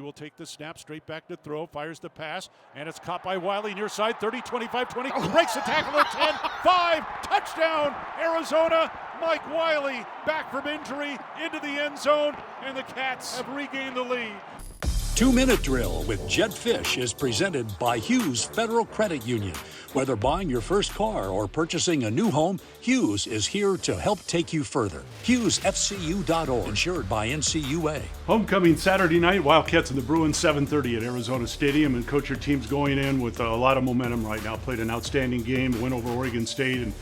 will take the snap straight back to throw, fires the pass, and it's caught by Wiley near side, 30, 25, 20, breaks the tackle at 10, 5, touchdown, Arizona. Mike Wiley back from injury into the end zone, and the Cats have regained the lead. 2-Minute Drill with Jedd Fisch is presented by Hughes Federal Credit Union. Whether buying your first car or purchasing a new home, Hughes is here to help take you further. HughesFCU.org, insured by NCUA. Homecoming Saturday night, Wildcats and the Bruins, 7:30 at Arizona Stadium. And Coach, your team's going in with a lot of momentum right now. Played an outstanding game, win over Oregon State, and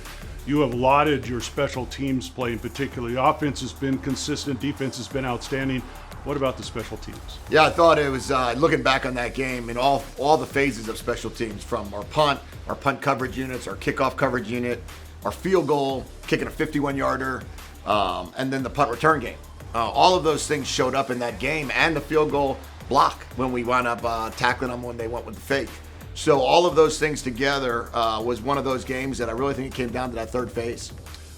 you have lauded your special teams play in particular. The offense has been consistent, defense has been outstanding. What about the special teams? Yeah, I thought it was, looking back on that game, in all the phases of special teams, from our punt coverage units, our kickoff coverage unit, our field goal, kicking a 51-yarder, and then the punt return game. All of those things showed up in that game, and the field goal block when we wound up tackling them when they went with the fake. So all of those things together was one of those games that I really think it came down to that third phase.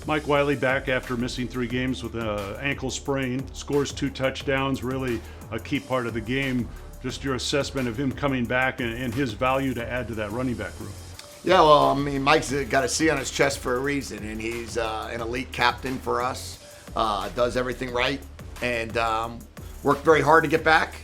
Mike Wiley back after missing 3 games with an ankle sprain, scores 2 touchdowns, really a key part of the game. Just your assessment of him coming back and his value to add to that running back room. Yeah, well, I mean, Mike's got a C on his chest for a reason, and he's an elite captain for us, does everything right, and worked very hard to get back,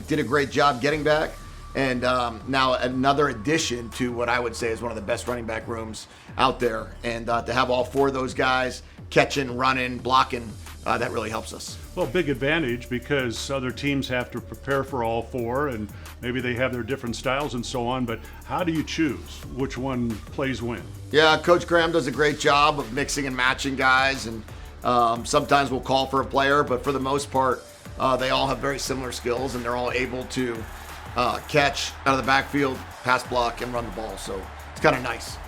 did a great job getting back. And now another addition to what I would say is one of the best running back rooms out there. And to have all 4 of those guys catching, running, blocking, that really helps us. Well, big advantage because other teams have to prepare for all 4, and maybe they have their different styles and so on. But how do you choose which one plays when? Yeah, Coach Graham does a great job of mixing and matching guys. And sometimes we'll call for a player, but for the most part, they all have very similar skills, and they're all able to catch out of the backfield, pass block, and run the ball. So it's kind of nice.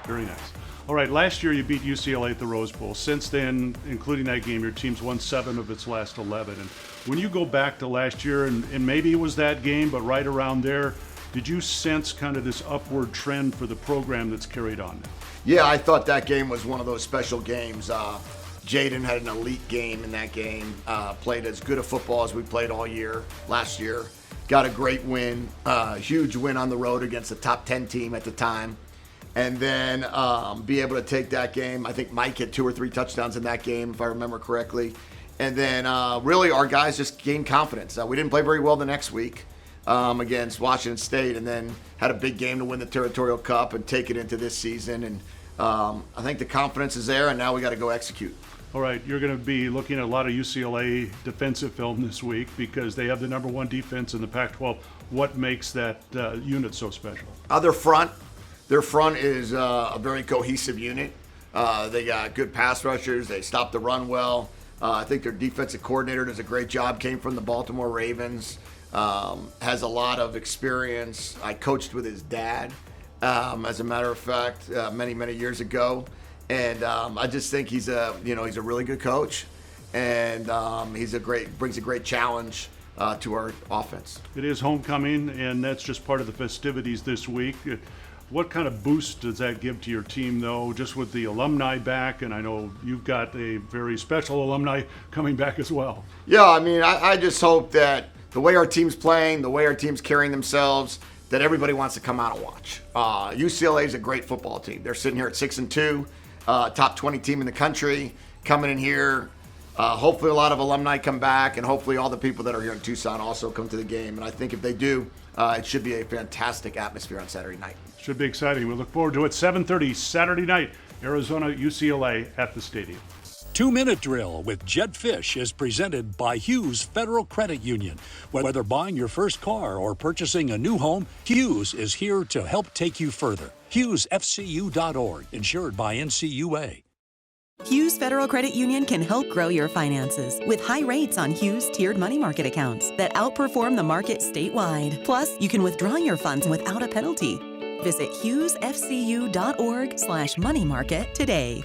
Very nice. All right, last year you beat UCLA at the Rose Bowl. Since then, including that game, your team's won 7 of its last 11. And when you go back to last year, and maybe it was that game, but right around there, did you sense kind of this upward trend for the program that's carried on now? Yeah, I thought that game was one of those special games. Jaden had an elite game in that game, played as good a football as we played all year last year. Got a great win, huge win on the road against a top 10 team at the time. And then be able to take that game. I think Mike had 2 or 3 touchdowns in that game, if I remember correctly. And then really our guys just gained confidence. We didn't play very well the next week against Washington State, and then had a big game to win the Territorial Cup and take it into this season. And I think the confidence is there, and now we got to go execute. All right, you're going to be looking at a lot of UCLA defensive film this week because they have the number 1 defense in the Pac-12. What makes that unit so special? Their front is a very cohesive unit. They got good pass rushers. They stop the run well. I think their defensive coordinator does a great job, came from the Baltimore Ravens, has a lot of experience. I coached with his dad, as a matter of fact, many, many years ago. And I just think he's a really good coach, and brings a great challenge to our offense. It is homecoming, and that's just part of the festivities this week. What kind of boost does that give to your team, though, just with the alumni back? And I know you've got a very special alumni coming back as well. Yeah, I mean, I just hope that the way our team's playing, the way our team's carrying themselves, that everybody wants to come out and watch. UCLA is a great football team. They're sitting here at 6-2. Top 20 team in the country, coming in here. Hopefully a lot of alumni come back, and hopefully all the people that are here in Tucson also come to the game. And I think if they do, it should be a fantastic atmosphere on Saturday night. Should be exciting. We look forward to it. 7:30 Saturday night, Arizona, UCLA at the stadium. 2-Minute Drill with Jedd Fisch is presented by Hughes Federal Credit Union. Whether buying your first car or purchasing a new home, Hughes is here to help take you further. HughesFCU.org, insured by NCUA. Hughes Federal Credit Union can help grow your finances with high rates on Hughes tiered money market accounts that outperform the market statewide. Plus, you can withdraw your funds without a penalty. Visit HughesFCU.org/moneymarket today.